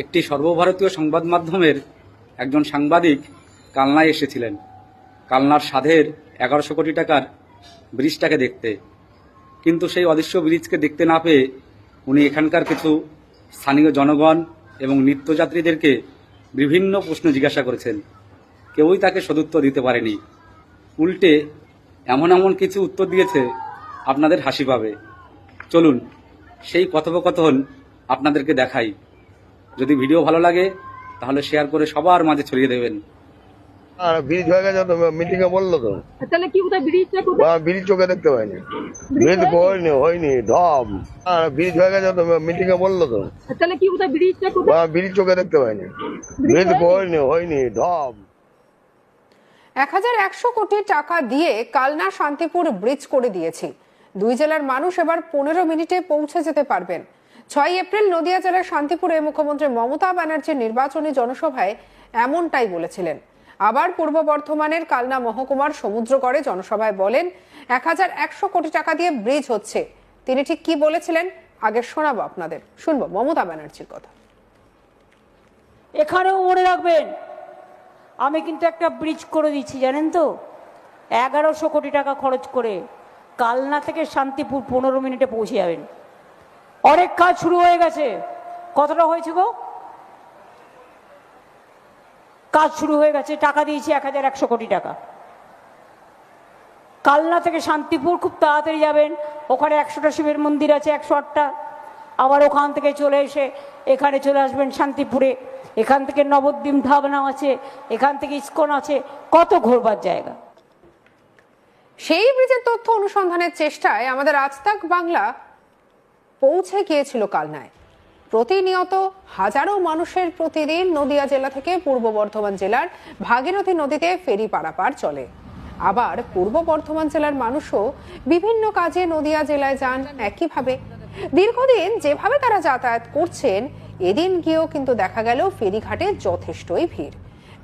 একটি সর্বভারতীয় সংবাদ মাধ্যমের একজন সাংবাদিক কালনায় এসেছিলেন কালনার সাধের 1100 কোটি টাকার ব্রিজটাকে দেখতে। কিন্তু সেই অদৃশ্য ব্রিজকে দেখতে না পেয়ে উনি এখানকার কিছু স্থানীয় জনগণ এবং নিত্যযাত্রীদেরকে বিভিন্ন প্রশ্ন জিজ্ঞাসা করেছেন। কেউই তাকে সদুত্তর দিতে পারেনি। উল্টে এমন এমন কিছু উত্তর দিয়েছে আপনাদের হাসি পাবে। চলুন সেই কথোপকথন আপনাদেরকে দেখাই। যদি ভিডিও ভালো লাগে তাহলে শেয়ার করে সবার মাঝে ছড়িয়ে দেবেন। আর ব্রিজ হয়ে গেছে তো মিটিং এ বললো তো। তাহলে কি কোথায় ব্রিজটা কোথায়? ব্রিজ চোখে দেখতে পাইনি, ব্রিজ হয়নি ঢপ। আর ব্রিজ হয়ে গেছে তো মিটিং এ বললো তো। তাহলে কি কোথায় ব্রিজটা কোথায়? ব্রিজ চোখে দেখতে পাইনি, ব্রিজ হয়নি ঢপ। 1100 কোটি টাকা দিয়ে কালনা শান্তিপুর ব্রিজ করে দিয়েছি। দুই জেলার মানুষ এবার 15 মিনিটে পৌঁছে যেতে পারবেন। 6 এপ্রিল নদিয়া জেলার শান্তিপুরে মুখ্যমন্ত্রী মমতা ব্যানার্জির নির্বাচনী জনসভায় এমনটাই বলেছিলেন। আবার পূর্ব বর্ধমানের কালনা মহকুমার সমুদ্রগড়ে জনসভায় বলেন 1100 কোটি টাকা দিয়ে ব্রিজ হচ্ছে। তিনি ঠিক কি বলেছিলেন আগে শোনাবো আপনাদের, শুনবো মমতা ব্যানার্জির কথা। এখানেও মনে রাখবেন, আমি কিন্তু একটা ব্রিজ করে দিচ্ছি, জানেন তো, 1100 কোটি টাকা খরচ করে কালনা থেকে শান্তিপুর 15 মিনিটে পৌঁছে যাবেন। অনেক কাজ শুরু হয়ে গেছে। কতটা হয়েছে গো? কাজ শুরু হয়ে গেছে, টাকা দিয়েছি 1100 কোটি টাকা। কালনা থেকে শান্তিপুর খুব তাড়াতাড়ি যাবেন। ওখানে 100টা শিবের মন্দির আছে, 108টা। আবার ওখান থেকে চলে এসে এখানে চলে আসবেন শান্তিপুরে। এখান থেকে নবদ্বীপ ধাবনা আছে, এখান থেকে ইস্কন আছে, কত ঘোরবার জায়গা। সেই ব্রিজের তথ্য অনুসন্ধানের চেষ্টায় আমাদের আজতাক বাংলা পৌঁছে গিয়েছিল কালনায়। প্রতিনিয়ত হাজারো মানুষের প্রতিদিন নদিয়া জেলা থেকে পূর্ব বর্ধমান জেলার ভাগীরথী নদীতে ফেরি পারাপার চলে। আবার পূর্ব বর্ধমান জেলার মানুষও বিভিন্ন কাজে নদিয়া জেলায় যান একইভাবে। দীর্ঘদিন যেভাবে তারা যাতায়াত করছেন, এদিন গিয়েও কিন্তু দেখা গেল ফেরিঘাটে যথেষ্টই ভিড়।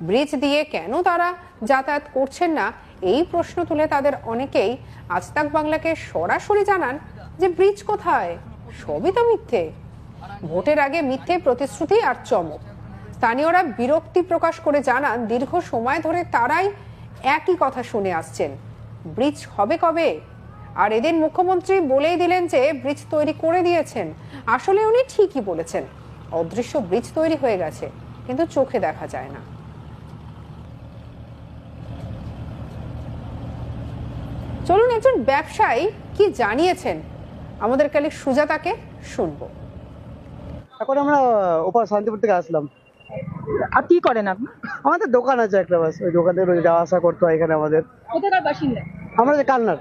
ব্রিজ দিয়ে কেন তারা যাতায়াত করছেন না এই প্রশ্ন তুলে তাদের অনেকেই আজতাক বাংলাকে সরাসরি জানান যে ব্রিজ কোথায়, সবই তো মিথ্যে। ভোটের আগে মিথ্যে প্রতিশ্রুতি আর চমক। স্থানীয়রা বিরক্তি প্রকাশ করে জানান দীর্ঘ সময় ধরে তারাই একই কথা শুনে আসছেন, ব্রিজ হবে কবে? আর এদিন মুখ্যমন্ত্রী বলেই দিলেন যে ব্রিজ তৈরি করে দিয়েছেন। আসলে উনি ঠিকই বলেছেন, অদৃশ্য ব্রিজ তৈরি হয়ে গেছে, কিন্তু চোখে দেখা যায় না। চলুন একজন ব্যবসায়ী কি জানিয়েছেন আমাদের কালি সুজাতাকে শুনবো। এখন আমরা ওপার শান্তিপুর থেকে আসলাম। আর কি করেন আপনি? আমাদের দোকান আছে একটা, বাস ওই দোকান থেকে যাওয়া আসা করতে হয় এখানে আমাদের। কোথাকার বাসিন্দা? আমরা যে কালনার।